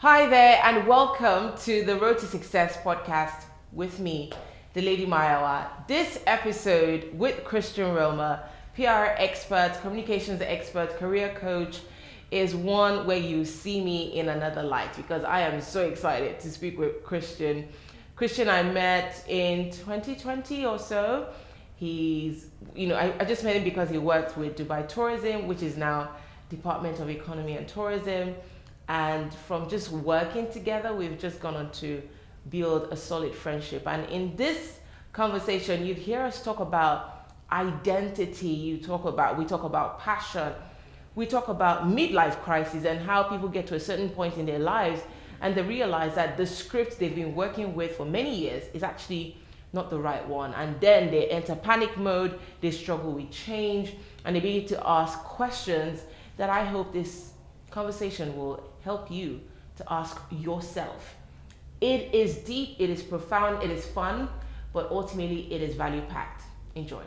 Hi there, and welcome to the Road to Success podcast with me, TheLadyMayowa. This episode with Christian Roma, PR expert, communications expert, career coach, is one where you see me in another light because I am so excited to speak with Christian. Christian, I met in 2020 or so. I just met him because he worked with Dubai Tourism, which is now Department of Economy and Tourism. And from just working together, we've just gone on to build a solid friendship. And in this conversation, you'd hear us talk about identity. We talk about passion. We talk about midlife crisis and how people get to a certain point in their lives and they realize that the script they've been working with for many years is actually not the right one. And then they enter panic mode, they struggle with change, and they begin to ask questions that I hope this conversation will help you to ask yourself. It is deep, it is profound, it is fun, but ultimately it is value packed. Enjoy.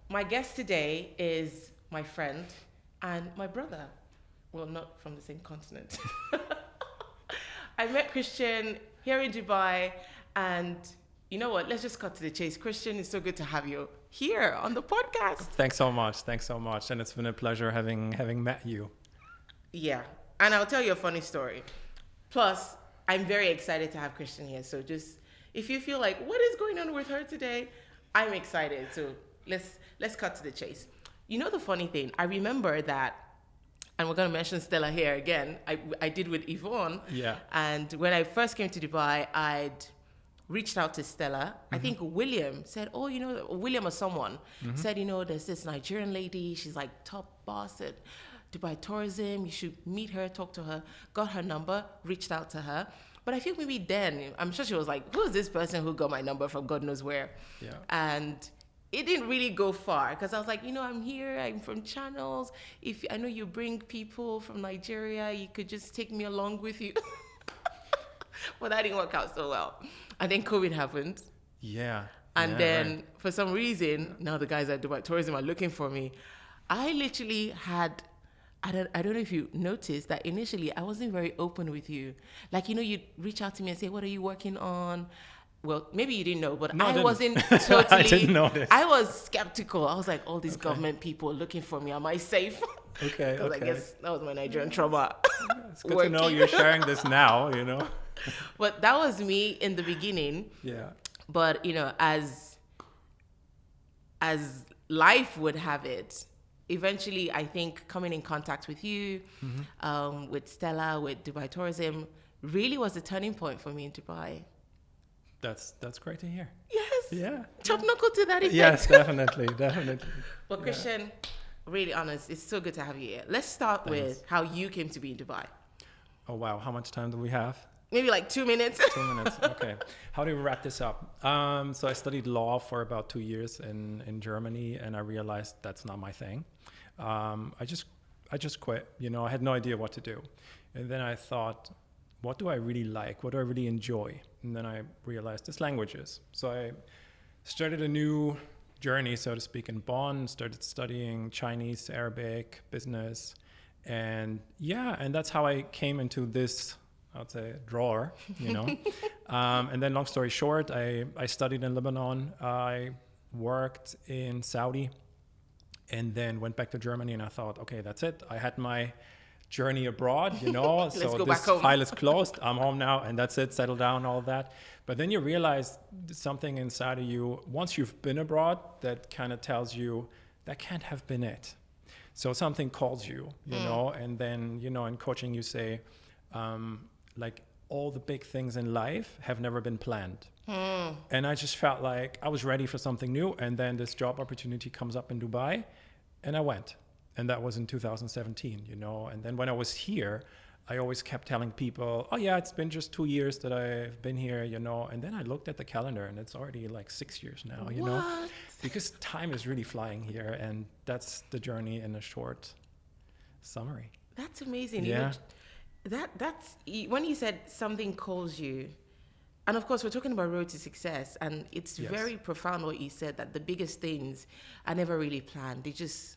My guest today is my friend and my brother. Well, not from the same continent. I met Christian here in Dubai, and you know what? Let's just cut to the chase. Christian, it's so good to have you here on the podcast. Thanks so much. And it's been a pleasure having met you. Yeah. And I'll tell you a funny story. Plus, I'm very excited to have Christian here. So just, if you feel like, what is going on with her today? I'm excited. So let's cut to the chase. You know the funny thing? I remember that, and we're going to mention Stella here again. I did with Yvonne. Yeah. And when I first came to Dubai, I'd reached out to Stella. I think William said, William or someone said, there's this Nigerian lady. She's like top boss at Dubai Tourism. You should meet her, talk to her. Got her number, reached out to her. But I think maybe then, I'm sure she was like, who's this person who got my number from God knows where? Yeah. And it didn't really go far because I was like, I'm here, I'm from Channels. If I know you bring people from Nigeria, you could just take me along with you. But that didn't work out so well. And then COVID happened. Yeah. And then for some reason, now the guys at Dubai Tourism are looking for me. I literally had, I don't know if you noticed that initially I wasn't very open with you. Like, you'd reach out to me and say, what are you working on? Well, maybe you didn't know, but no, I wasn't totally. I didn't notice. I was skeptical. I was like, all these government people looking for me. Am I safe? Okay. Because I guess that was my Nigerian trauma. It's good to know you're sharing this now, But that was me in the beginning. Yeah. But, as life would have it, eventually I think coming in contact with you, with Stella, with Dubai Tourism, really was the turning point for me in Dubai. That's great to hear. Yes. Yeah. Chop knuckle to that effect. Yes, definitely. Well, Christian, really honest, it's so good to have you here. Let's start with how you came to be in Dubai. Oh, wow. How much time do we have? Maybe like 2 minutes. 2 minutes. Okay. How do we wrap this up? So I studied law for about 2 years in Germany, and I realized that's not my thing. I just quit. I had no idea what to do. And then I thought, what do I really like? What do I really enjoy? And then I realized it's languages. So I started a new journey, so to speak, in Bonn, started studying Chinese, Arabic, business. And that's how I came into this, I'd say, drawer, And then long story short, I studied in Lebanon. I worked in Saudi and then went back to Germany, and I thought, okay, that's it. I had my journey abroad, so this file is closed. I'm home now, and that's it. Settle down, all of that. But then you realize something inside of you, once you've been abroad, that kind of tells you that can't have been it. So something calls you, and then, in coaching you say, like all the big things in life have never been planned. And I just felt like I was ready for something new. And then this job opportunity comes up in Dubai, and I went. And that was in 2017, And then when I was here, I always kept telling people, oh yeah, it's been just 2 years that I've been here, And then I looked at the calendar, and it's already like 6 years now, Because time is really flying here, and that's the journey in a short summary. That's amazing. Yeah. That's when you said something calls you. And of course, we're talking about road to success, and it's Yes. very profound what you said, that the biggest things are never really planned. They just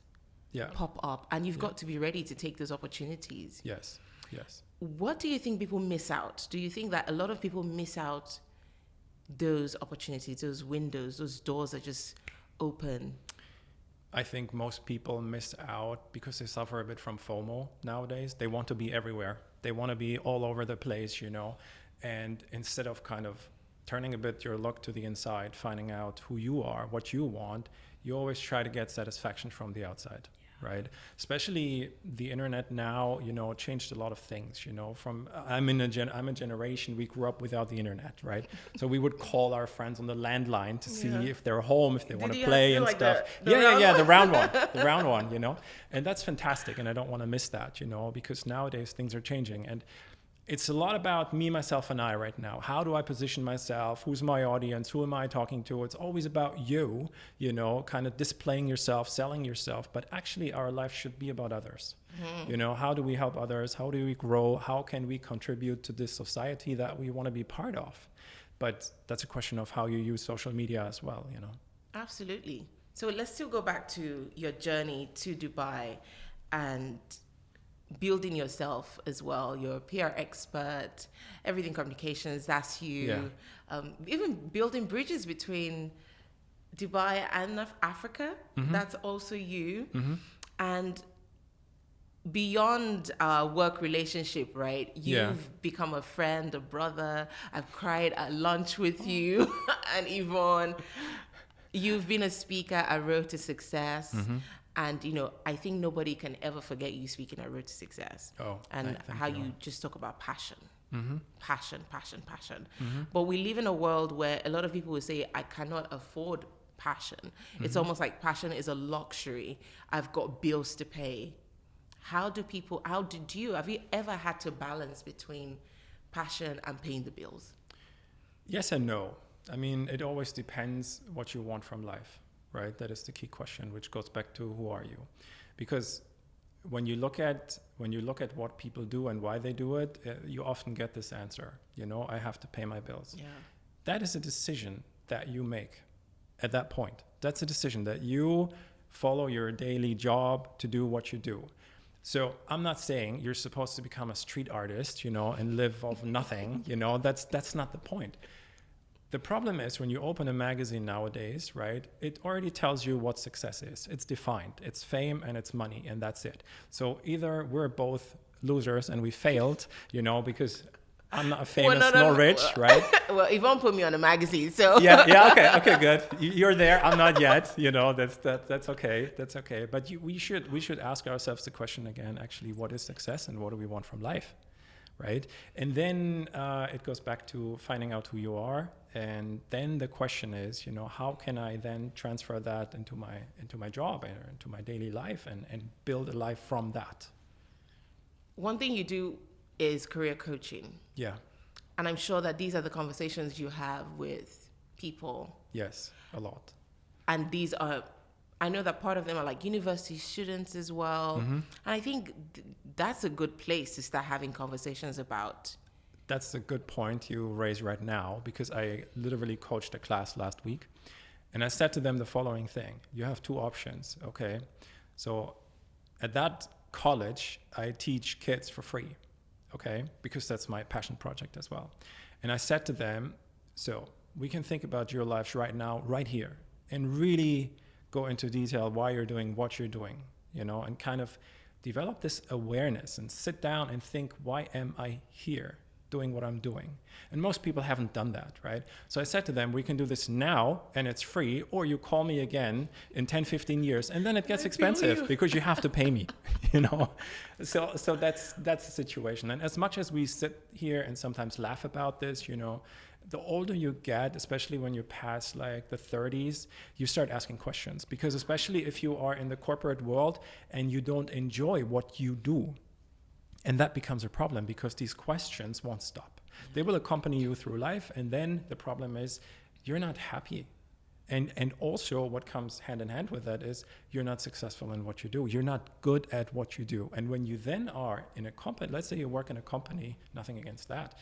Yeah. pop up, and you've Yeah. got to be ready to take those opportunities. Yes. Yes. What do you think people miss out? Do you think that a lot of people miss out those opportunities, those windows, those doors that just open? I think most people miss out because they suffer a bit from FOMO nowadays. They want to be everywhere. They want to be all over the place, you know. And instead of kind of turning a bit your look to the inside, finding out who you are, what you want, you always try to get satisfaction from the outside, right? Especially the internet now, you know, changed a lot of things, you know. From I'm a generation, we grew up without the internet, right? So we would call our friends on the landline to see if they're home, if they want to play and stuff. The round one, you know. And that's fantastic, and I don't want to miss that, you know, because nowadays things are changing. And it's a lot about me, myself, and I right now. How do I position myself? Who's my audience? Who am I talking to? It's always about you, you know, kind of displaying yourself, selling yourself. But actually, our life should be about others. Mm-hmm. You know, how do we help others? How do we grow? How can we contribute to this society that we want to be part of? But that's a question of how you use social media as well, you know. Absolutely. So let's still go back to your journey to Dubai and building yourself as well. You're a PR expert, everything communications, that's you. Yeah. Even building bridges between Dubai and Africa, that's also you. And beyond our work relationship, right? You've become a friend, a brother. I've cried at lunch with you and Yvonne. You've been a speaker at Road to Success. And, you know, I think nobody can ever forget you speaking at Road to Success. And how you just talk about passion. Passion. But we live in a world where a lot of people will say, I cannot afford passion. It's almost like passion is a luxury. I've got bills to pay. Have you ever had to balance between passion and paying the bills? Yes and no. I mean, it always depends what you want from life. Right, that is the key question, which goes back to who are you? Because when you look at what people do and why they do it, you often get this answer. You know, I have to pay my bills. Yeah. That is a decision that you make at that point. That's a decision that you follow your daily job to do what you do. So I'm not saying you're supposed to become a street artist, you know, and live off nothing. You know, that's not the point. The problem is when you open a magazine nowadays, right, it already tells you what success is. It's defined. It's fame and it's money, and that's it. So either we're both losers and we failed, you know, because I'm not famous nor rich, right? Well, Yvonne put me on a magazine, so okay, good. You're there. I'm not yet. You know, that's okay. That's okay. But we should ask ourselves the question again. Actually, what is success and what do we want from life, right? And then it goes back to finding out who you are. And then the question is, you know, how can I then transfer that into my job and into my daily life and build a life from that? One thing you do is career coaching. Yeah. And I'm sure that these are the conversations you have with people. Yes, a lot. And these are, I know that part of them are like university students as well. And I think that's a good place to start having conversations about. That's a good point you raise right now, because I literally coached a class last week and I said to them the following thing. You have two options, okay? So at that college, I teach kids for free, okay? Because that's my passion project as well. And I said to them, so we can think about your lives right now, right here, and really go into detail why you're doing what you're doing, you know, and kind of develop this awareness and sit down and think, why am I here doing what I'm doing? And most people haven't done that, right? So I said to them, we can do this now and it's free, or you call me again in 10, 15 years and then it gets expensive because you have to pay me, you know? So that's the situation. And as much as we sit here and sometimes laugh about this, you know, the older you get, especially when you pass like the 30s, you start asking questions, because especially if you are in the corporate world and you don't enjoy what you do, and that becomes a problem because these questions won't stop. They will accompany you through life, and then the problem is you're not happy. And also what comes hand in hand with that is you're not successful in what you do. You're not good at what you do. And when you then are in a company, let's say you work in a company, nothing against that,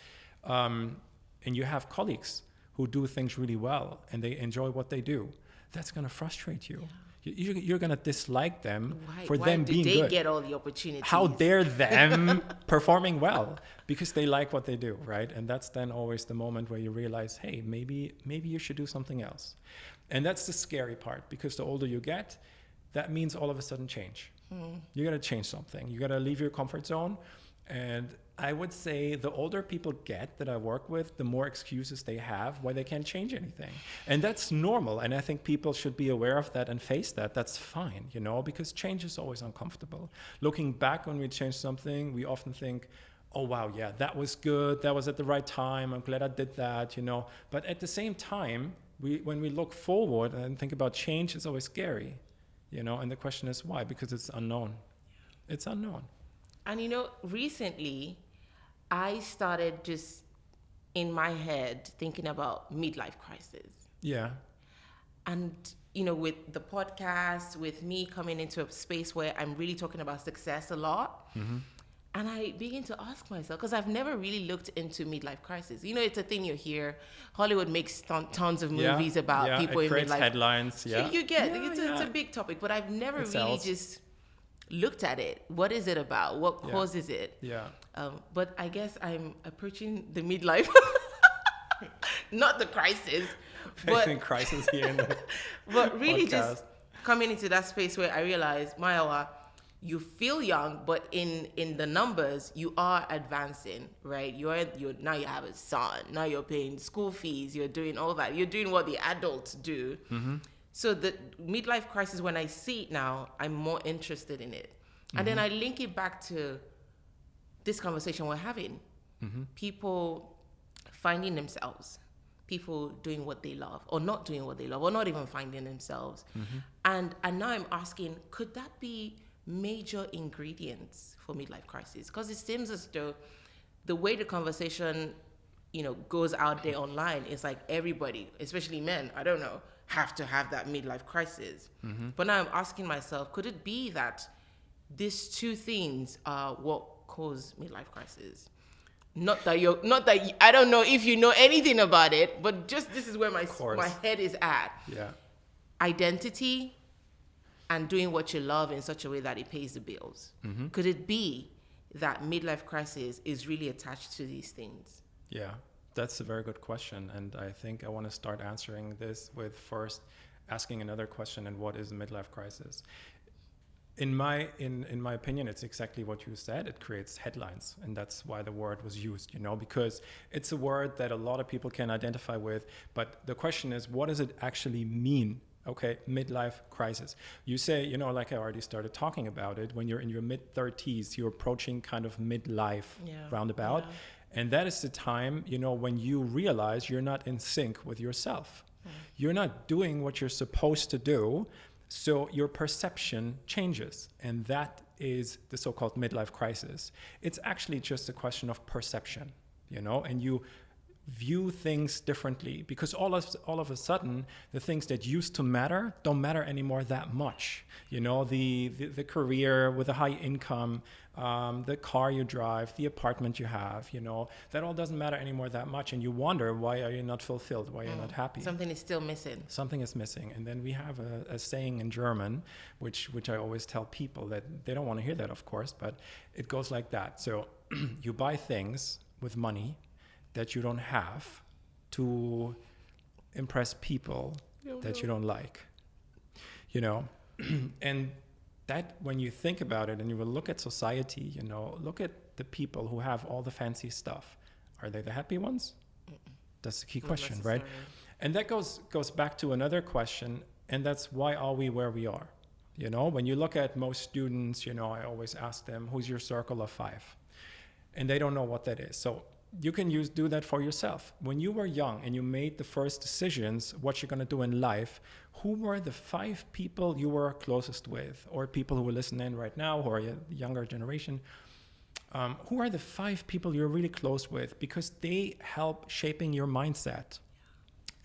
and you have colleagues who do things really well and they enjoy what they do, that's going to frustrate you. You're going to dislike them for them being good. Why do they get all the opportunities? How dare them performing well because they like what they do, right? And that's then always the moment where you realize, hey, maybe you should do something else. And that's the scary part, because the older you get, that means all of a sudden change. You got to change something. You got to leave your comfort zone. And I would say the older people get that I work with, the more excuses they have why they can't change anything. And that's normal. And I think people should be aware of that and face that. That's fine, you know, because change is always uncomfortable. Looking back when we change something, we often think, oh, wow, yeah, that was good. That was at the right time. I'm glad I did that, you know. But at the same time, when we look forward and think about change, it's always scary, you know. And the question is why? Because it's unknown. It's unknown. And you know, recently, I started just in my head thinking about midlife crisis. Yeah. And, you know, with the podcast, with me coming into a space where I'm really talking about success a lot. And I begin to ask myself, because I've never really looked into midlife crisis. You know, it's a thing you hear. Hollywood makes tons of movies about people in creates midlife. Headlines. Yeah. You get it's a big topic, but I've never really just looked at it. What is it about? What causes it? Yeah. But I guess I'm approaching the midlife, not the crisis, Facing crisis here in the but really podcast. just coming into that space where I realize, Mayowa, you feel young, but in the numbers, you are advancing, right? You're now you have a son. Now you're paying school fees. You're doing all that. You're doing what the adults do. So the midlife crisis, when I see it now, I'm more interested in it. And then I link it back to this conversation we're having. People finding themselves, people doing what they love or not doing what they love or not even finding themselves. And now I'm asking, could that be major ingredients for midlife crisis? Because it seems as though the way the conversation, you know, goes out there online is like everybody, especially men, I don't know, have to have that midlife crisis. But now I'm asking myself, could it be that these two things are what cause midlife crisis? Not that I don't know if you know anything about it, but just this is where my head is at. Yeah. Identity and doing what you love in such a way that it pays the bills. Could it be that midlife crisis is really attached to these things? Yeah, that's a very good question. And I think I want to start answering this with first asking another question, and what is a midlife crisis? In my opinion, it's exactly what you said. It creates headlines, and that's why the word was used, you know, because it's a word that a lot of people can identify with. But the question is, what does it actually mean? Okay, midlife crisis. You say, you know, like I already started talking about it, when you're in your mid-30s, you're approaching kind of midlife roundabout. And that is the time, you know, when you realize you're not in sync with yourself. You're not doing what you're supposed to do. So your perception changes, and that is the so-called midlife crisis. It's actually just a question of perception, you know, and you view things differently, because all of a sudden the things that used to matter don't matter anymore that much. You know, the career with a high income, the car you drive, the apartment you have, you know, that all doesn't matter anymore that much, and you wonder, why are you not fulfilled? Why are you not happy? Something is still missing. Something is missing. And then we have a saying in German, which I always tell people that they don't want to hear that, of course, but it goes like that. So you buy things with money that you don't have to impress people that you don't like, you know. And that, when you think about it and you will look at society, you know, look at the people who have all the fancy stuff. Are they the happy ones? That's the key question, right? And that goes back to another question, and that's, why are we where we are? You know, when you look at most students, you know, I always ask them, who's your circle of 5? And they don't know what that is. So you can do that for yourself. When you were young and you made the first decisions, what you're going to do in life, who were the 5 people you were closest with? Or people who are listening right now, who are a younger generation, who are the 5 people you're really close with? Because they help shaping your mindset.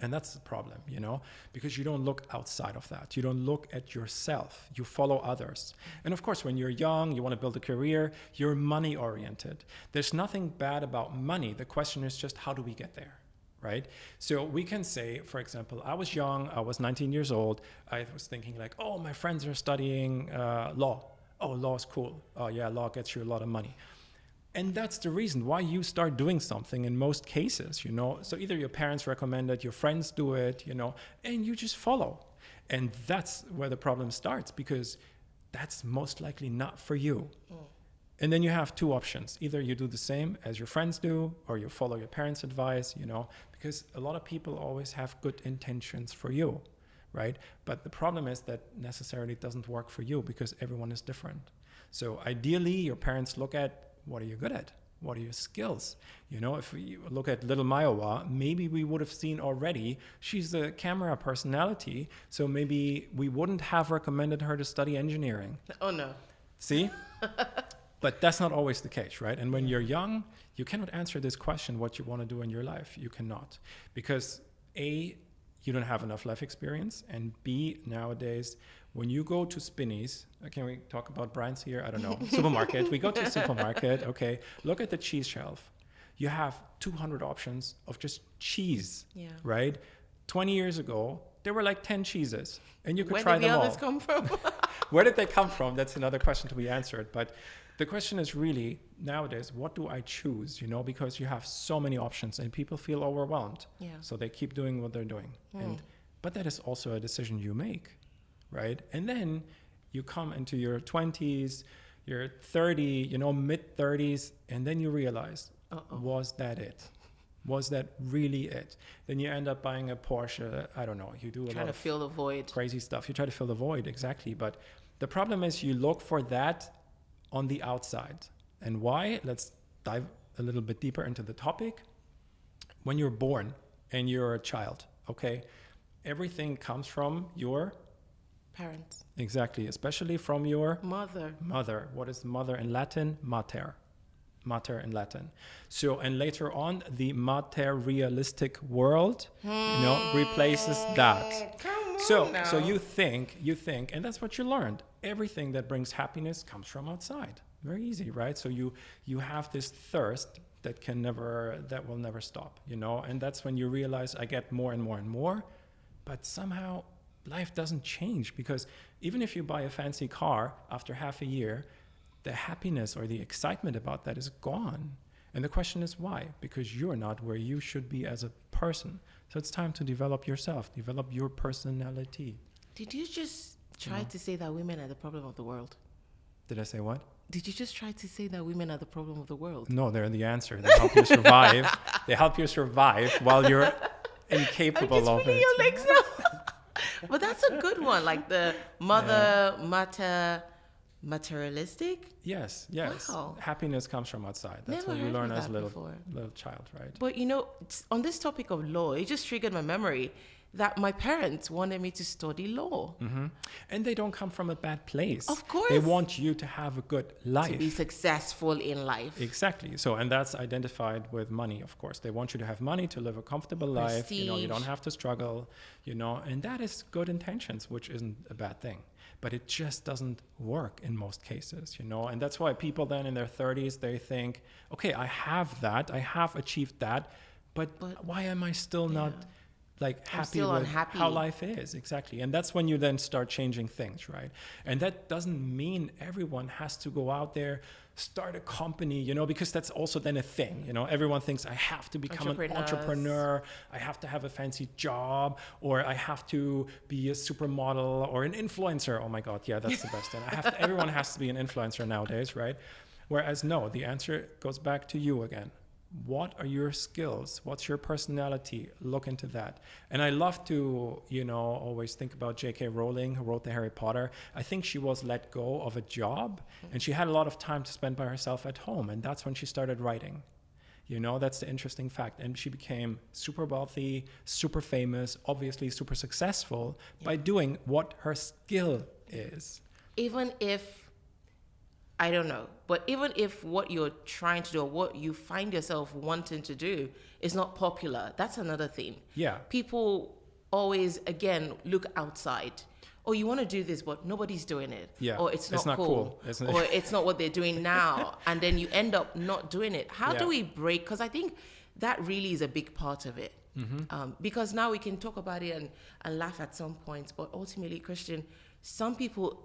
And that's the problem, you know, because you don't look outside of that. You don't look at yourself. You follow others. And of course, when you're young, you want to build a career, you're money oriented. There's nothing bad about money. The question is just, how do we get there? right? So we can say, for example, I was young, I was 19 years old. I was thinking like, oh, my friends are studying law. Oh, law is cool. Oh yeah, law gets you a lot of money. And that's the reason why you start doing something in most cases, you know. So either your parents recommend it, your friends do it, you know, and you just follow. And that's where the problem starts, because that's most likely not for you. And then you have two options. Either you do the same as your friends do, or you follow your parents' advice, you know, because a lot of people always have good intentions for you, right? But the problem is that necessarily doesn't work for you, because everyone is different. So ideally, your parents look at, what are you good at? What are your skills? You know, if we look at LittleMayowa, maybe we would have seen already she's a camera personality, so maybe we wouldn't have recommended her to study engineering. Oh no. See? But that's not always the case, right? And when you're young, you cannot answer this question, what you want to do in your life. You cannot. Because A, you don't have enough life experience. And B, nowadays, when you go to Spinneys, can we talk about brands here? I don't know. Supermarket. We go to a supermarket. Okay. Look at the cheese shelf. You have 200 options of just cheese, right? 20 years ago, there were like 10 cheeses and you could try them all. Where did the others come from? Where did they come from? That's another question to be answered. But the question is really nowadays, what do I choose? You know, because you have so many options and people feel overwhelmed. Yeah. So they keep doing what they're doing. But that is also a decision you make, right? And then you come into your 20s, you're 30, you know, mid 30s, and then you realize, was that it? Was that really it? Then you end up buying a Porsche. I don't know. You do a lot of fill the void. Crazy stuff. You try to fill the void, exactly. But the problem is you look for that on the outside. And why? Let's dive a little bit deeper into the topic. When you're born and you're a child, okay, everything comes from your parents. Exactly, especially from your mother. Mother. What is mother in Latin? Mater. Mater in Latin. So, and later on, the materialistic world, you know, replaces that. So you think, and that's what you learned. Everything that brings happiness comes from outside. Very easy, right? So you have this thirst that will never stop, you know, and that's when you realize I get more and more and more, but somehow life doesn't change, because even if you buy a fancy car after half a year, the happiness or the excitement about that is gone. And the question is why? Because you're not where you should be as a person. So it's time to develop yourself, develop your personality. Did you just try to say that women are the problem of the world? Did I say what? Did you just try to say that women are the problem of the world? No, they're the answer. They help you survive. They help you survive while you're incapable of it. Your legs now. But that's a good one, like the materialistic. Yes. Wow. Happiness comes from outside. That's Never what you learn as a little child, right? But you know, on this topic of law, it just triggered my memory that my parents wanted me to study law. Mm-hmm. And they don't come from a bad place. Of course. They want you to have a good life. To be successful in life. Exactly. So, and that's identified with money, of course. They want you to have money to live a comfortable life. You know, you don't have to struggle, you know, and that is good intentions, which isn't a bad thing. But it just doesn't work in most cases, you know, and that's why people then in their 30s, they think, okay, I have that, I have achieved that, but why am I still not like happy with how life is? Exactly. And that's when you then start changing things, right? And that doesn't mean everyone has to go out there, start a company, you know, because that's also then a thing, you know, everyone thinks I have to become an entrepreneur, I have to have a fancy job, or I have to be a supermodel or an influencer. Oh my God, yeah, that's the best. And everyone has to be an influencer nowadays, right? Whereas no, the answer goes back to you again. What are your skills? What's your personality? Look into that. And I love to, you know, always think about J.K. Rowling, who wrote the Harry Potter. I think she was let go of a job and she had a lot of time to spend by herself at home. And that's when she started writing. You know, that's the interesting fact. And she became super wealthy, super famous, obviously super successful by doing what her skill is. Even if, I don't know, but even if what you're trying to do or what you find yourself wanting to do is not popular, that's another thing. Yeah. People always, again, look outside. Oh, you want to do this, but nobody's doing it. Yeah. Or it's not cool. Or it's not what they're doing now. And then you end up not doing it. How do we break? Because I think that really is a big part of it. Because now we can talk about it and laugh at some point, but ultimately, Christian, some people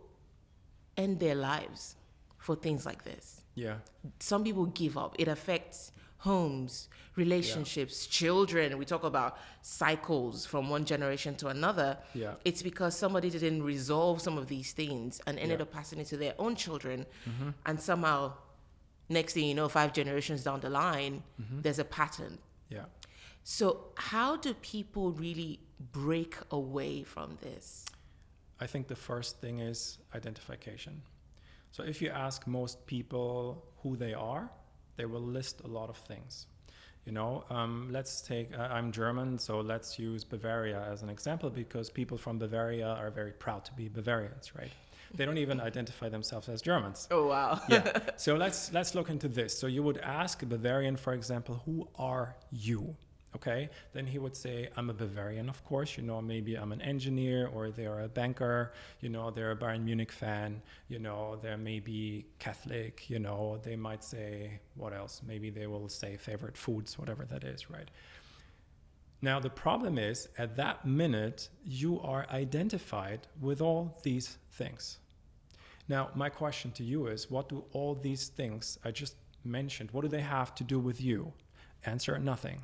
end their lives for things like this. Yeah. Some people give up. It affects homes, relationships, children. We talk about cycles from one generation to another. Yeah. It's because somebody didn't resolve some of these things and ended up passing it to their own children. And somehow, next thing you know, 5 generations down the line, there's a pattern. Yeah. So how do people really break away from this? I think the first thing is identification. So if you ask most people who they are, they will list a lot of things. Let's take, I'm German, so let's use Bavaria as an example, because people from Bavaria are very proud to be Bavarians, right? They don't even identify themselves as Germans. Oh, wow. Yeah. So let's look into this. So you would ask a Bavarian, for example, who are you? Okay, then he would say, I'm a Bavarian, of course, maybe I'm an engineer, or they're a banker, they're a Bayern Munich fan, they're maybe Catholic, they might say, what else? Maybe they will say favorite foods, whatever that is, right? Now, the problem is, at that minute, you are identified with all these things. Now, my question to you is, what do all these things I just mentioned, what do they have to do with you? Answer, nothing.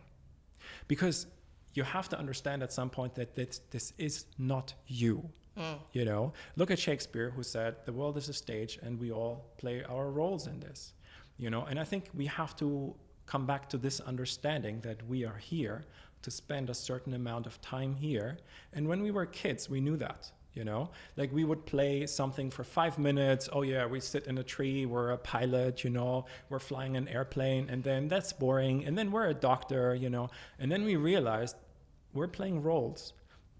Because you have to understand at some point that this is not you. Look at Shakespeare, who said the world is a stage and we all play our roles in this. And I think we have to come back to this understanding that we are here to spend a certain amount of time here. And when we were kids, we knew that. Like we would play something for 5 minutes. Oh yeah, we sit in a tree, we're a pilot, we're flying an airplane, and then that's boring. And then we're a doctor, and then we realized we're playing roles.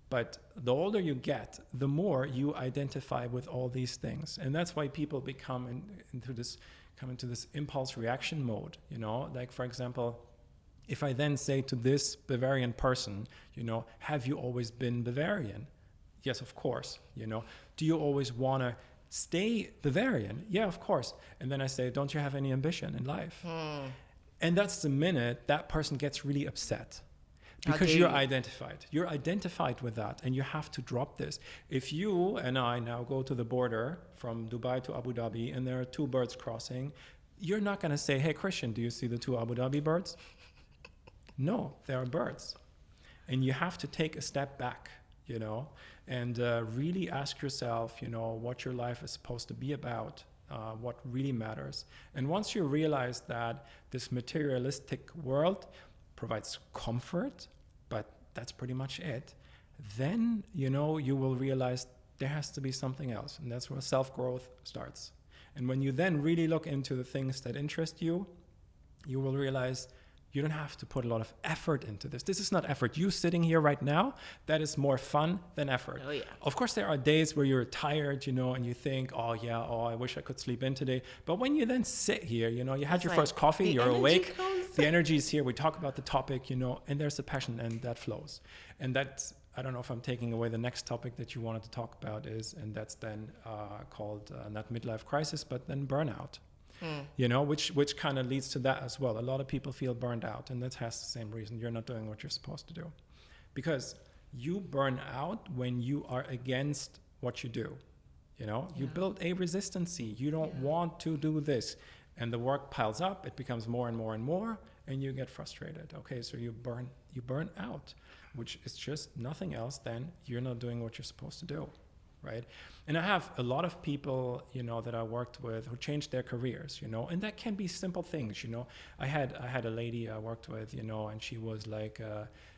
But the older you get, the more you identify with all these things. And that's why people come into this impulse reaction mode, like for example, if I then say to this Bavarian person, have you always been Bavarian? Yes, of course. Do you always want to stay Bavarian? Yeah, of course. And then I say, don't you have any ambition in life? And that's the minute that person gets really upset, because you're identified. You're identified with that, and you have to drop this. If you and I now go to the border from Dubai to Abu Dhabi, and there are 2 birds crossing, you're not going to say, hey, Christian, do you see the 2 Abu Dhabi birds? No, they are birds. And you have to take a step back, and really ask yourself, what your life is supposed to be about, what really matters. And once you realize that this materialistic world provides comfort, but that's pretty much it, then, you will realize there has to be something else. And that's where self-growth starts. And when you then really look into the things that interest you, you will realize you don't have to put a lot of effort into this. This is not effort. You sitting here right now, that is more fun than effort. Oh, yeah. Of course, there are days where you're tired, and you think, I wish I could sleep in today. But when you then sit here, you had your first coffee, you're awake, the energy is here, we talk about the topic, and there's a passion, and that flows. And that's, I don't know if I'm taking away the next topic that you wanted to talk about and that's then called not midlife crisis, but then burnout. Which kind of leads to that as well. A lot of people feel burned out, and that has the same reason. You're not doing what you're supposed to do, because you burn out when you are against what you do. You build a resistancy. You don't want to do this, and the work piles up. It becomes more and more and more, and you get frustrated. Okay, so you burn out, which is just nothing else than you're not doing what you're supposed to do. Right. And I have a lot of people, that I worked with who changed their careers, and that can be simple things. I had a lady I worked with, and she was like,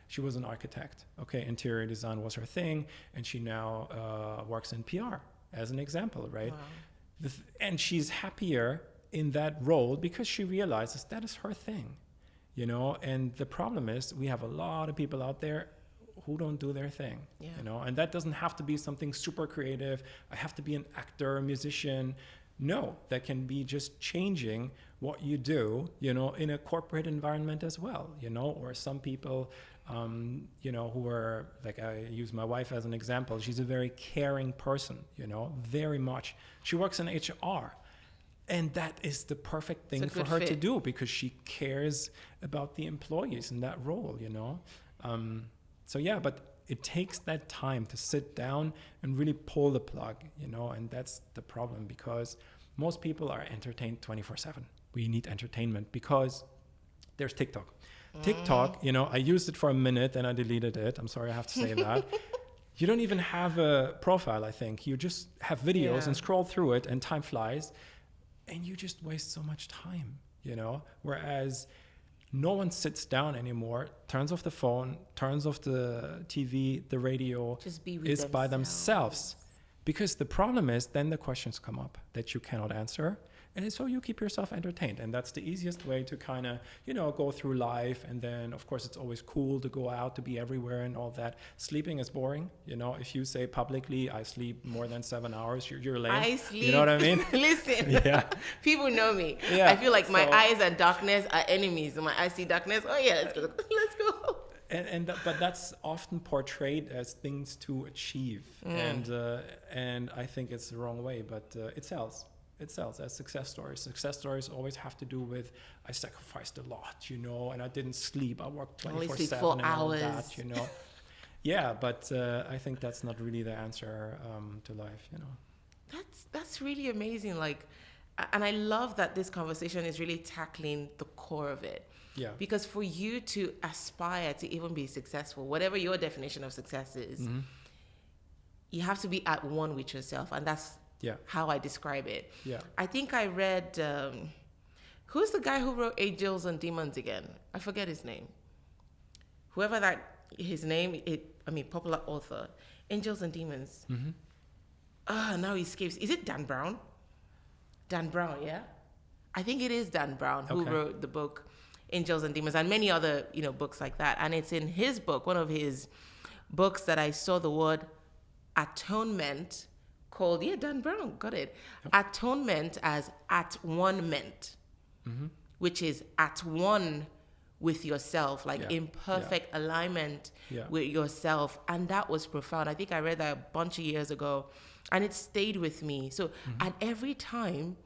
she was an architect. Okay. Interior design was her thing. And she now works in PR as an example. Right. Wow. And she's happier in that role because she realizes that is her thing, and the problem is we have a lot of people out there who don't do their thing, and that doesn't have to be something super creative. I have to be an actor, a musician. No, that can be just changing what you do, in a corporate environment as well, or some people, who are, like, I use my wife as an example. She's a very caring person, very much. She works in HR. And that is the perfect thing for her to do, because she cares about the employees in that role, So yeah, but it takes that time to sit down and really pull the plug, you know, and that's the problem, because most people are entertained 24/7. We need entertainment because there's TikTok. TikTok, you know, I used it for a minute and I deleted it. I'm sorry, I have to say that. You don't even have a profile, I think. You just have videos and scroll through it and time flies and you just waste so much time, you know, whereas no one sits down anymore, turns off the phone, turns off the TV, the radio, just be with is by themselves. Because the problem is then the questions come up that you cannot answer. And so you keep yourself entertained. And that's the easiest way to kind of, you know, go through life. And then, of course, it's always cool to go out, to be everywhere and all that. Sleeping is boring. You know, if you say publicly, I sleep more than 7 hours, you're lame. I sleep. You know what I mean? Listen, people know me. Yeah. I feel like my eyes and darkness are enemies. My eyes see darkness. Oh, yeah, let's go. Let's go. But that's often portrayed as things to achieve. And I think it's the wrong way, but it sells. It sells as success stories. Success stories always have to do with I sacrificed a lot, you know, and I didn't sleep. I worked 24/7 and all that, you know. Yeah, but I think that's not really the answer to life, you know. That's really amazing. Like, and I love that this conversation is really tackling the core of it. Yeah. Because for you to aspire to even be successful, whatever your definition of success is, you have to be at one with yourself, and that's how I describe it. Yeah. I think I read, who's the guy who wrote Angels and Demons again? I forget his name. Whoever his name, popular author. Angels and Demons. Now he escapes. Is it Dan Brown? Dan Brown, yeah? I think it is Dan Brown who wrote the book Angels and Demons and many other, you know, books like that. And it's in his book, one of his books, that I saw the word atonement called, Dan Brown, got it. Atonement as at one meant, which is at one with yourself, like in perfect alignment with yourself. And that was profound. I think I read that a bunch of years ago and it stayed with me. So at every time,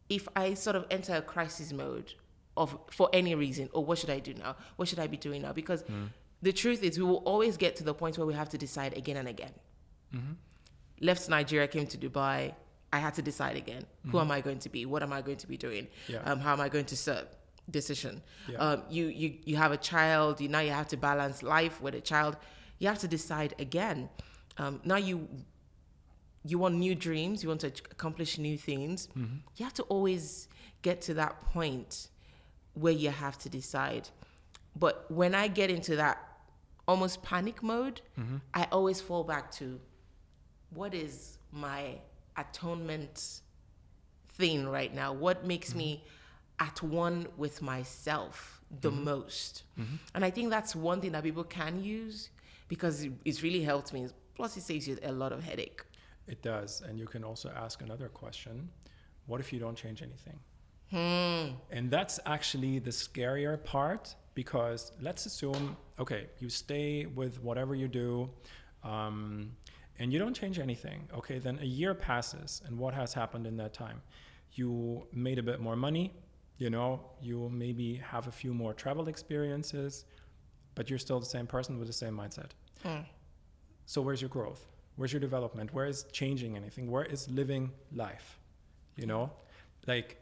if I sort of enter a crisis mode for any reason, what should I do now? What should I be doing now? Because the truth is we will always get to the point where we have to decide again and again. Left Nigeria, came to Dubai. I had to decide again. Who am I going to be? What am I going to be doing? How am I going to serve? Decision. You have a child. Now you have to balance life with a child. You have to decide again. Now you want new dreams. You want to accomplish new things. You have to always get to that point where you have to decide. But when I get into that almost panic mode, I always fall back to, what is my atonement thing right now? What makes me at one with myself the most? And I think that's one thing that people can use because it's really helped me. Plus, it saves you a lot of headache. It does. And you can also ask another question. What if you don't change anything? And that's actually the scarier part, because let's assume, okay, you stay with whatever you do, and you don't change anything. Okay, then a year passes, and what has happened in that time? You made a bit more money, you know, you maybe have a few more travel experiences, but you're still the same person with the same mindset. So where's your growth? Where's your development? Where is changing anything? Where is living life? You know, like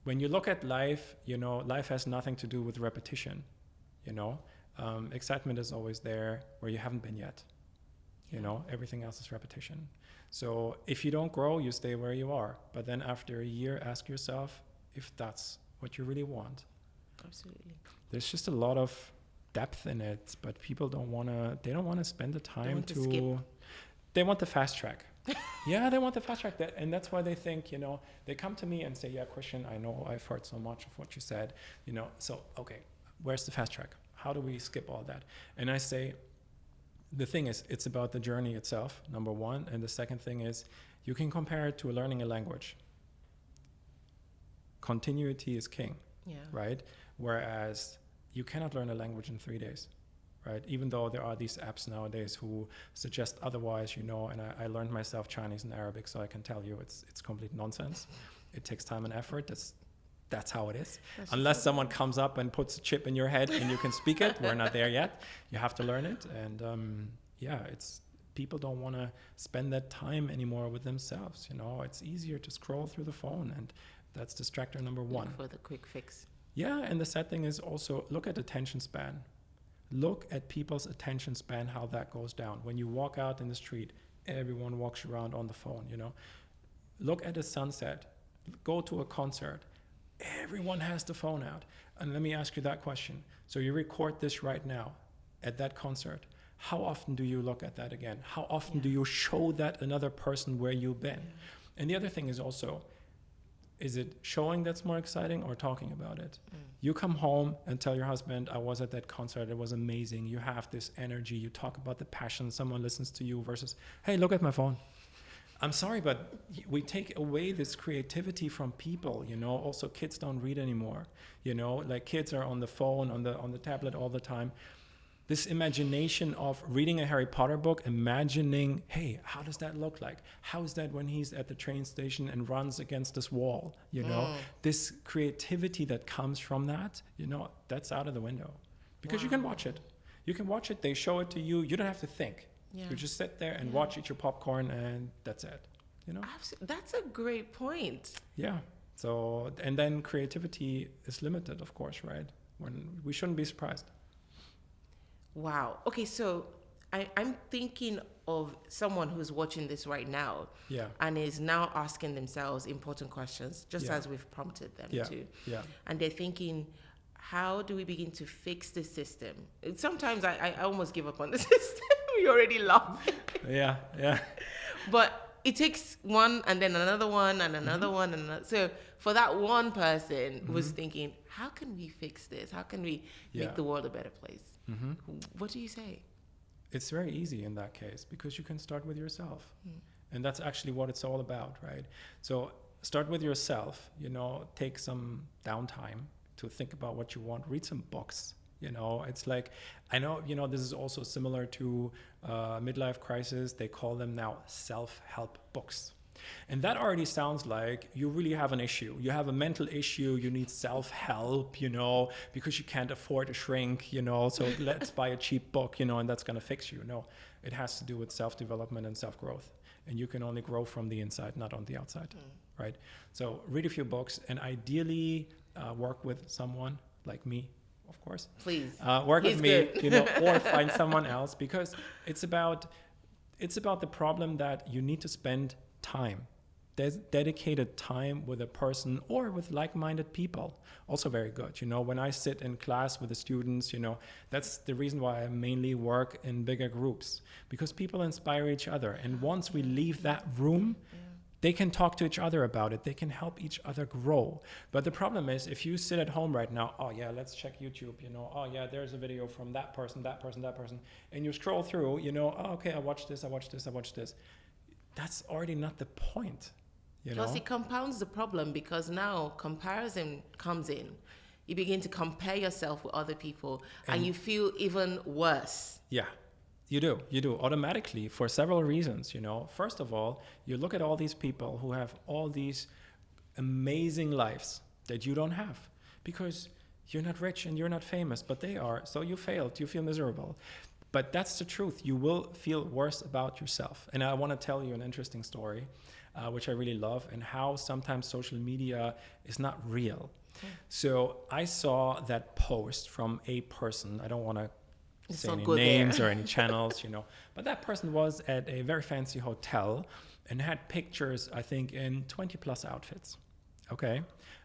when you look at life, you know, life has nothing to do with repetition, you know. Excitement is always there where you haven't been yet. You know, everything else is repetition. So if you don't grow, you stay where you are. But then after a year, ask yourself if that's what you really want. Absolutely. There's just a lot of depth in it, but people don't want to spend the time they want the fast track. Yeah, they want the fast track. And that's why they think, you know, they come to me and say, yeah, Christian, I know I've heard so much of what you said, you know, so, okay, where's the fast track? How do we skip all that? And I say, the thing is, it's about the journey itself, number one. And the second thing is, you can compare it to learning a language. Continuity is king, right? Whereas you cannot learn a language in 3 days, right? Even though there are these apps nowadays who suggest otherwise, you know, and I learned myself Chinese and Arabic, so I can tell you it's complete nonsense. It takes time and effort. That's That's how it is. That's Unless someone comes up and puts a chip in your head and you can speak it. We're not there yet. You have to learn it. And it's people don't want to spend that time anymore with themselves. It's easier to scroll through the phone, and that's distractor number one. For the quick fix. Yeah, and the sad thing is also look at attention span. Look at people's attention span, how that goes down. When you walk out in the street, everyone walks around on the phone, Look at the sunset. Go to a concert. Everyone has the phone out. And let me ask you that question. So you record this right now at that concert. How often do you look at that again? How often do you show that another person where you've been? And the other thing is also, is it showing that's more exciting or talking about it? You come home and tell your husband, I was at that concert, it was amazing. You have this energy, you talk about the passion, someone listens to you versus, hey, look at my phone. I'm sorry, but we take away this creativity from people, Also, kids don't read anymore, Like kids are on the phone, on the tablet all the time. This imagination of reading a Harry Potter book, imagining, hey, how does that look like? How is that when he's at the train station and runs against this wall? This creativity that comes from that, that's out of the window. Because you can watch it. You can watch it, they show it to you, you don't have to think. You just sit there and watch, eat your popcorn, and that's it. That's a great point. Yeah. So, and then creativity is limited, of course, right? When we shouldn't be surprised. Wow. Okay, so I'm thinking of someone who's watching this right now and is now asking themselves important questions, just as we've prompted them to. Yeah. And they're thinking, how do we begin to fix this system? Sometimes I almost give up on the system. We already laugh. Yeah. But it takes one and then another one and another one and another. So for that one person who's thinking, how can we fix this? How can we make the world a better place? What do you say? It's very easy in that case because you can start with yourself. And that's actually what it's all about, right? So start with yourself, take some downtime to think about what you want, read some books. It's like, I know, this is also similar to midlife crisis. They call them now self-help books. And that already sounds like you really have an issue. You have a mental issue. You need self-help, because you can't afford a shrink, so let's buy a cheap book, and that's going to fix you. No, it has to do with self-development and self-growth. And you can only grow from the inside, not on the outside, right? So read a few books and ideally work with someone like me. Of course. Please. Work with me, or find someone else, because it's about the problem that you need to spend time. There's dedicated time with a person or with like-minded people. Also very good. When I sit in class with the students, that's the reason why I mainly work in bigger groups, because people inspire each other. And once we leave that room, they can talk to each other about it. They can help each other grow. But the problem is, if you sit at home right now, let's check YouTube, there's a video from that person, and you scroll through, okay, I watched this. That's already not the point, Plus, it compounds the problem because now comparison comes in. You begin to compare yourself with other people and you feel even worse. Yeah. You do automatically for several reasons, First of all, you look at all these people who have all these amazing lives that you don't have because you're not rich and you're not famous, but they are. So you failed, you feel miserable. But that's the truth. You will feel worse about yourself. And I want to tell you an interesting story, which I really love, and how sometimes social media is not real. So I saw that post from a person. I don't want to say any names or any channels, But that person was at a very fancy hotel and had pictures, I think, in 20 plus outfits. Okay.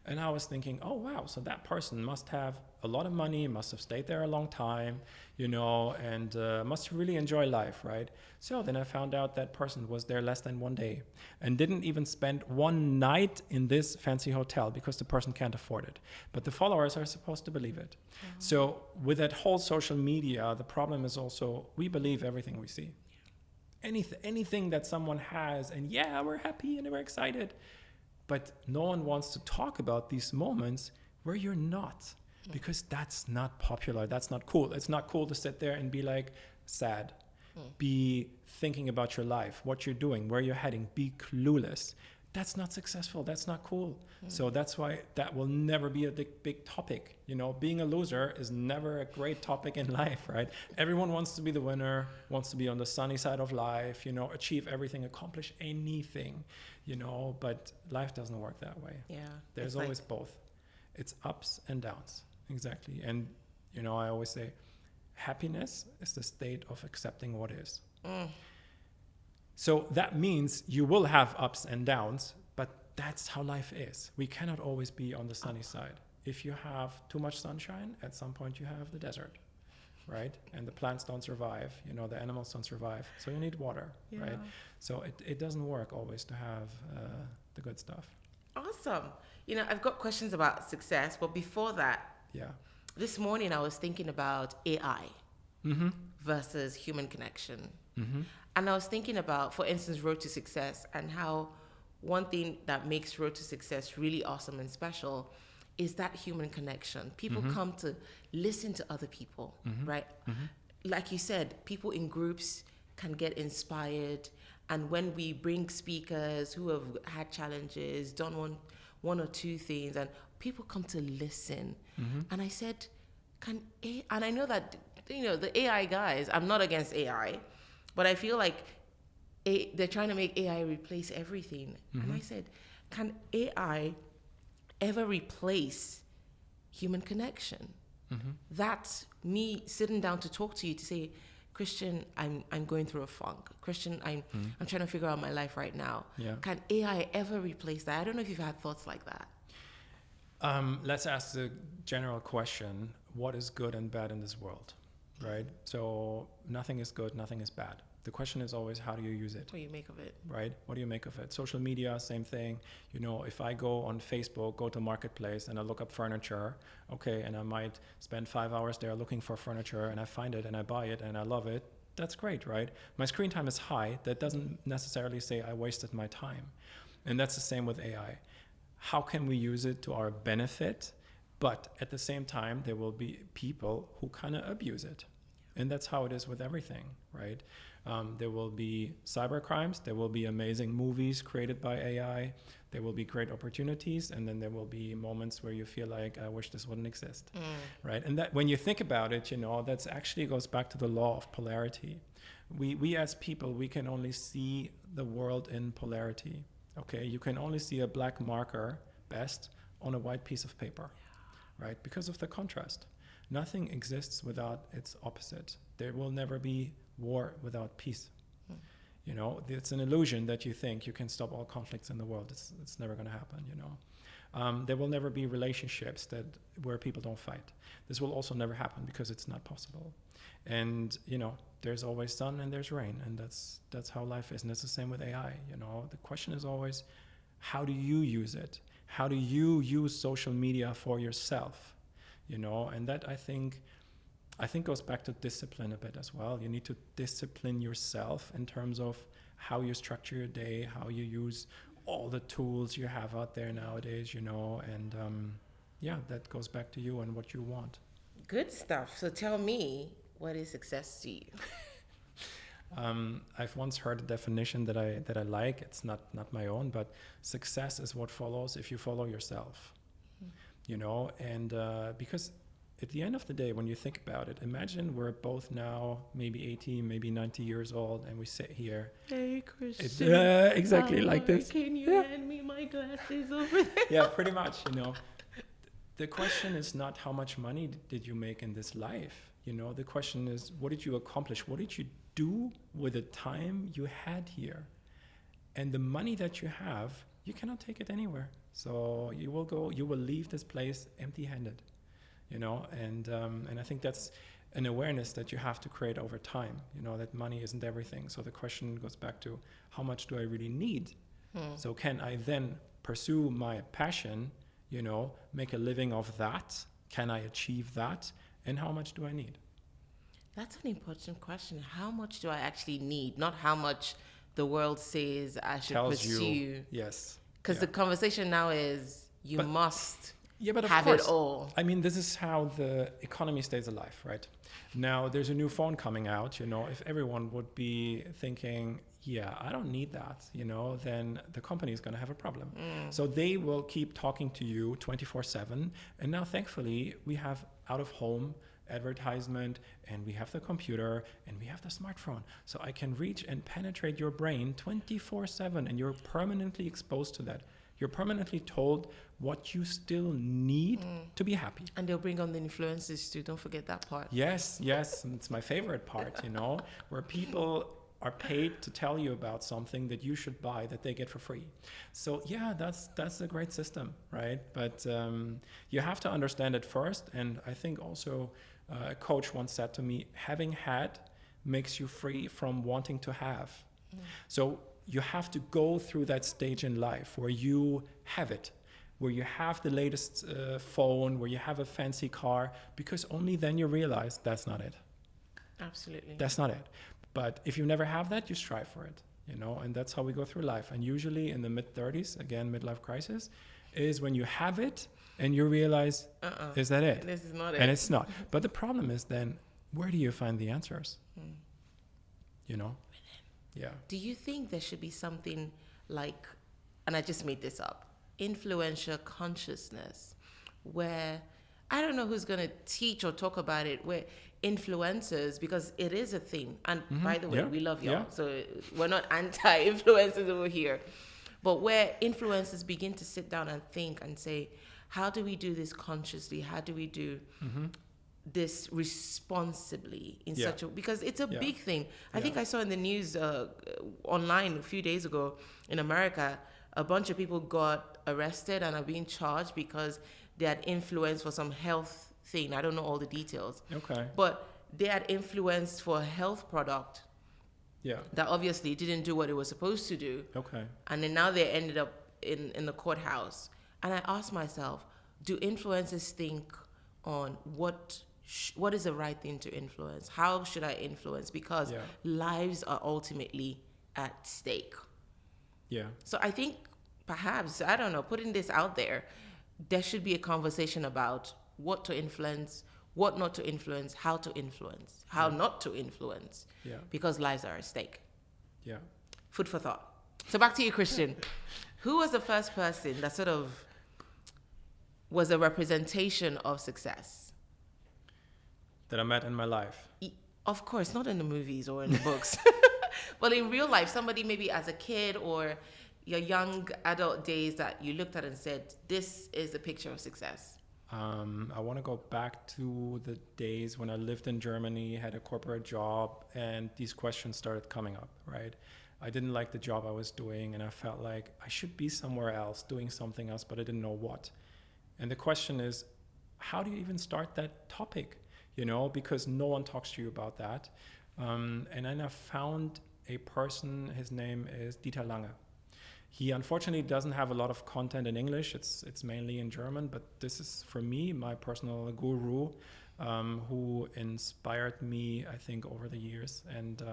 And I was thinking, oh, wow. So that person must have a lot of money, must have stayed there a long time, and must really enjoy life, right? So then I found out that person was there less than 1 day and didn't even spend one night in this fancy hotel because the person can't afford it. But the followers are supposed to believe it. Mm-hmm. So with that whole social media, the problem is also we believe everything we see. Anything that someone has, and we're happy and we're excited. But no one wants to talk about these moments where you're not, because that's not popular. That's not cool. It's not cool to sit there and be like sad, be thinking about your life, what you're doing, where you're heading, be clueless. that's not successful. That's not cool. So that's why that will never be a big topic. You know, being a loser is never a great topic in life, right? Everyone wants to be the winner, wants to be on the sunny side of life, you know, achieve everything, accomplish anything, you know, but life doesn't work that way. Yeah. There's always both. It's ups and downs. Exactly. And, you know, I always say happiness is the state of accepting what is. So that means you will have ups and downs, but that's how life is. We cannot always be on the sunny side. If you have too much sunshine, at some point you have the desert, right? And the plants don't survive, you know, the animals don't survive. So you need water, right? So it doesn't work always to have the good stuff. Awesome. You know, I've got questions about success, but before that, this morning I was thinking about AI versus human connection. And I was thinking about, for instance, Road to Success, and how one thing that makes Road to Success really awesome and special is that human connection. People come to listen to other people, right? Like you said, people in groups can get inspired. And when we bring speakers who have had challenges, done one or two things, and people come to listen. And I said, and I know that, you know, the AI guys, I'm not against AI, but I feel like they're trying to make AI replace everything. And I said, can AI ever replace human connection? That's me sitting down to talk to you, to say, Christian, I'm going through a funk. Christian, I'm trying to figure out my life right now. Can AI ever replace that? I don't know if you've had thoughts like that. Let's ask the general question: what is good and bad in this world? Right? So nothing is good, nothing is bad. The question is always, how do you use it? What do you make of it? Right? What do you make of it? Social media, same thing. You know, if I go on Facebook, go to Marketplace, and I look up furniture, okay, and I might spend 5 hours there looking for furniture, and I find it, and I buy it, and I love it, that's great, right? My screen time is high. That doesn't necessarily say I wasted my time. And that's the same with AI. How can we use it to our benefit? But at the same time, there will be people who kind of abuse it. And that's how it is with everything, right? There will be cyber crimes. There will be amazing movies created by AI. There will be great opportunities. And then there will be moments where you feel like, I wish this wouldn't exist, right? And that, when you think about it, you know, that's actually goes back to the law of polarity. We as people, we can only see the world in polarity, okay? You can only see a black marker best on a white piece of paper, right? Because of the contrast. Nothing exists without its opposite. There will never be war without peace. You know, it's an illusion that you think you can stop all conflicts in the world. It's never going to happen, you know. There will never be relationships where people don't fight. This will also never happen because it's not possible. And, you know, there's always sun and there's rain, and that's how life is. And it's the same with AI, you know. The question is always, how do you use it? How do you use social media for yourself? You know, and that I think goes back to discipline a bit as well. You need to discipline yourself in terms of how you structure your day, how you use all the tools you have out there nowadays, you know, and that goes back to you and what you want. Good stuff. So tell me, what is success to you? I've once heard a definition that I like. It's not my own, but success is what follows if you follow yourself. You know, and because at the end of the day, when you think about it, imagine we're both now maybe 80, maybe 90 years old, and we sit here. Hey, Christian. Exactly like this. Can you hand me my glasses over there? Yeah, pretty much, you know. The question is not how much money did you make in this life. You know, the question is, what did you accomplish? What did you do with the time you had here? And the money that you have, you cannot take it anywhere. So you will leave this place empty-handed, you know, and I think that's an awareness that you have to create over time, you know, that money isn't everything. So the question goes back to, how much do I really need? So can I then pursue my passion, you know, make a living of that? Can I achieve that? And how much do I need? That's an important question. How much do I actually need? Not how much the world says I should pursue. Yes. Because the conversation now is must but have course, it all. I mean, this is how the economy stays alive, right? Now, there's a new phone coming out, you know, if everyone would be thinking, yeah, I don't need that, then the company is going to have a problem. So they will keep talking to you 24/7. And now, thankfully, we have out of home advertisement, and we have the computer, and we have the smartphone. So I can reach and penetrate your brain 24/7, and you're permanently exposed to that. You're permanently told what you still need to be happy. And they'll bring on the influences too. Don't forget that part. Yes. It's my favorite part, where people are paid to tell you about something that you should buy that they get for free. So yeah, that's a great system, right? But you have to understand it first. And I think also a coach once said to me, having had makes you free from wanting to have. So you have to go through that stage in life where you have it, where you have the latest phone, where you have a fancy car, because only then you realize that's not it. Absolutely. That's not it. But if you never have that, you strive for it, and that's how we go through life. And usually in the mid-30s, again, midlife crisis, is when you have it and you realize, is that it? This is not it. And it's not. But the problem is then, where do you find the answers? Yeah. Do you think there should be something like, and I just made this up, influential consciousness, where I don't know who's going to teach or talk about it, where influencers, because it is a thing. And by the way, we love y'all. So we're not anti-influencers over here. But where influencers begin to sit down and think and say, how do we do this consciously? How do we do this responsibly in such a, because it's a big thing. I think I saw in the news online a few days ago in America, a bunch of people got arrested and are being charged because they had influence for some health thing. I don't know all the details. Okay. But they had influence for a health product that obviously didn't do what it was supposed to do. Okay. And then now they ended up in the courthouse. And I asked myself, do influencers think on what is the right thing to influence? How should I influence? Because lives are ultimately at stake. Yeah. So I think perhaps, I don't know, putting this out there should be a conversation about what to influence, what not to influence, how to influence, how not to influence, because lives are at stake. Yeah. Food for thought. So back to you, Christian. Who was the first person that sort of was a representation of success that I met in my life? Of course, not in the movies or in the books, but in real life, somebody maybe as a kid or your young adult days that you looked at and said, this is a picture of success. I want to go back to the days when I lived in Germany, had a corporate job, and these questions started coming up, right? I didn't like the job I was doing, and I felt like I should be somewhere else, doing something else, but I didn't know what. And the question is, how do you even start that topic? Because no one talks to you about that. And then I found a person, his name is Dieter Lange. He unfortunately doesn't have a lot of content in English. It's mainly in German, but this is, for me, my personal guru, who inspired me, I think, over the years, and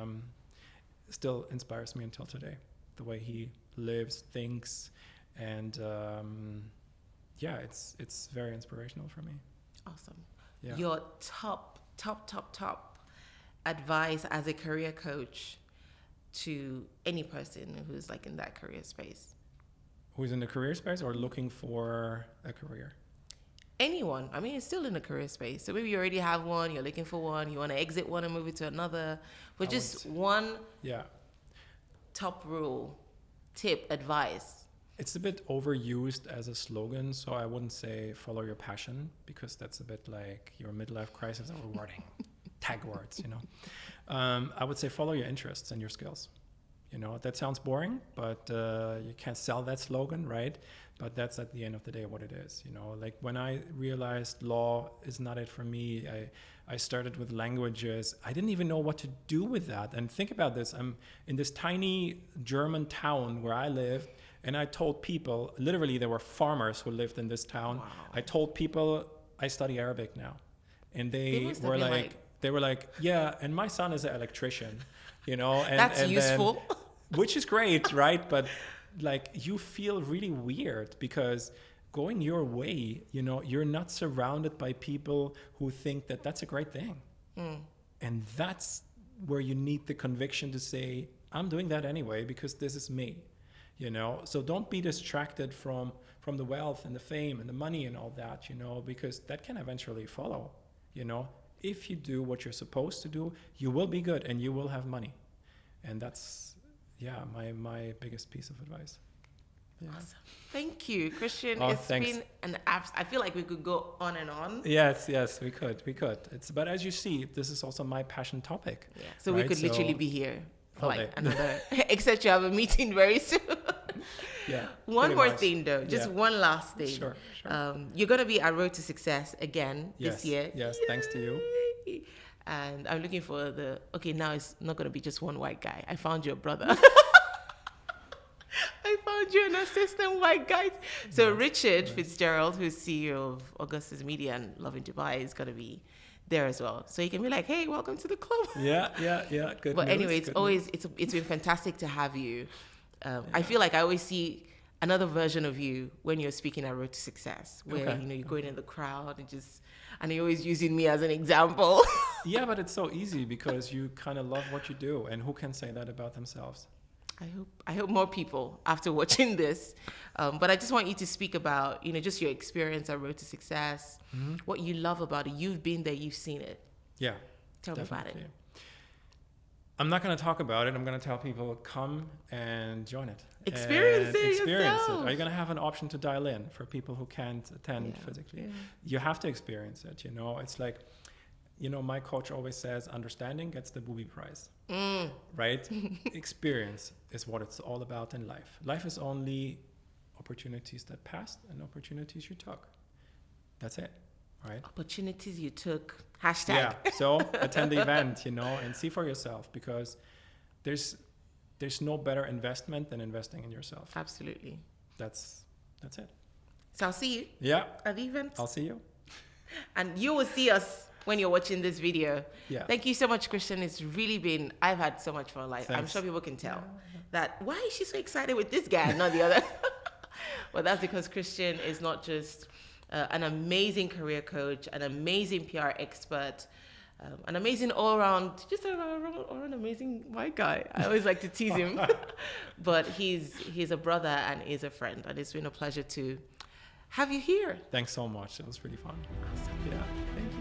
still inspires me until today. The way he lives, thinks, and it's very inspirational for me. Awesome. Yeah. Your top advice as a career coach to any person who's like in that career space? Who's in the career space or looking for a career? Anyone. I mean, it's still in the career space. So maybe you already have one, you're looking for one, you want to exit one and move it to another. But just one top rule, tip, advice. It's a bit overused as a slogan, so I wouldn't say follow your passion, because that's a bit like your midlife crisis or wording. Tag words, I would say follow your interests and your skills. That sounds boring, but you can't sell that slogan, right? But that's at the end of the day what it is. Like when I realized law is not it for me, I started with languages. I didn't even know what to do with that. And think about this. I'm in this tiny German town where I lived, and I told people, literally there were farmers who lived in this town. Wow. I told people I study Arabic now. And they were like, yeah, and my son is an electrician, and that's useful. Then, which is great, right? But like you feel really weird because going your way, you're not surrounded by people who think that that's a great thing. And that's where you need the conviction to say, I'm doing that anyway because this is me, you know. So don't be distracted from the wealth and the fame and the money and all that, you know, because that can eventually follow, you know. If you do what you're supposed to do, you will be good and you will have money. And that's, my biggest piece of advice. Yeah. Awesome. Thank you, Christian. Thanks. Been an I feel like we could go on and on. Yes, we could. But as you see, this is also my passion topic. Yeah. So right? we could literally be here for all like day. another, except you have a meeting very soon. Yeah. One more thing though, just one last thing. Sure. You're going to be at Road to Success again this year. Yes, thanks to you. And I'm looking for now it's not going to be just one white guy. I found your brother. I found you an assistant white guy. So Richard Fitzgerald, who's CEO of Augustus Media and Love in Dubai, is going to be there as well. So you can be like, hey, welcome to the club. Yeah. Good. But news, anyway, it's been fantastic to have you. I feel like I always see another version of you when you're speaking at Road to Success, where you're going in the crowd and you're always using me as an example. Yeah, but it's so easy because you kind of love what you do, and who can say that about themselves? I hope more people after watching this. But I just want you to speak about, just your experience at Road to Success, what you love about it. You've been there, you've seen it. Yeah. Tell me about it. I'm not going to talk about it. I'm going to tell people, come and join it. Experience it. Are you going to have an option to dial in for people who can't attend physically? Yeah. You have to experience it. It's like, my coach always says, understanding gets the booby prize, right? Experience is what it's all about in life. Life is only opportunities that passed and opportunities you took. That's it. Right. Opportunities you took. #. Yeah. So attend the event, and see for yourself, because there's no better investment than investing in yourself. Absolutely. That's it. So I'll see you. Yeah. At the event. I'll see you. And you will see us when you're watching this video. Yeah. Thank you so much, Christian. It's really been, I've had so much fun. I'm sure people can tell that why is she so excited with this guy and not the other? Well, that's because Christian is not just an amazing career coach, an amazing PR expert, an amazing all-around, just an amazing white guy. I always like to tease him. But he's a brother and is a friend. And it's been a pleasure to have you here. Thanks so much. It was really fun. Awesome. Yeah. Thank you.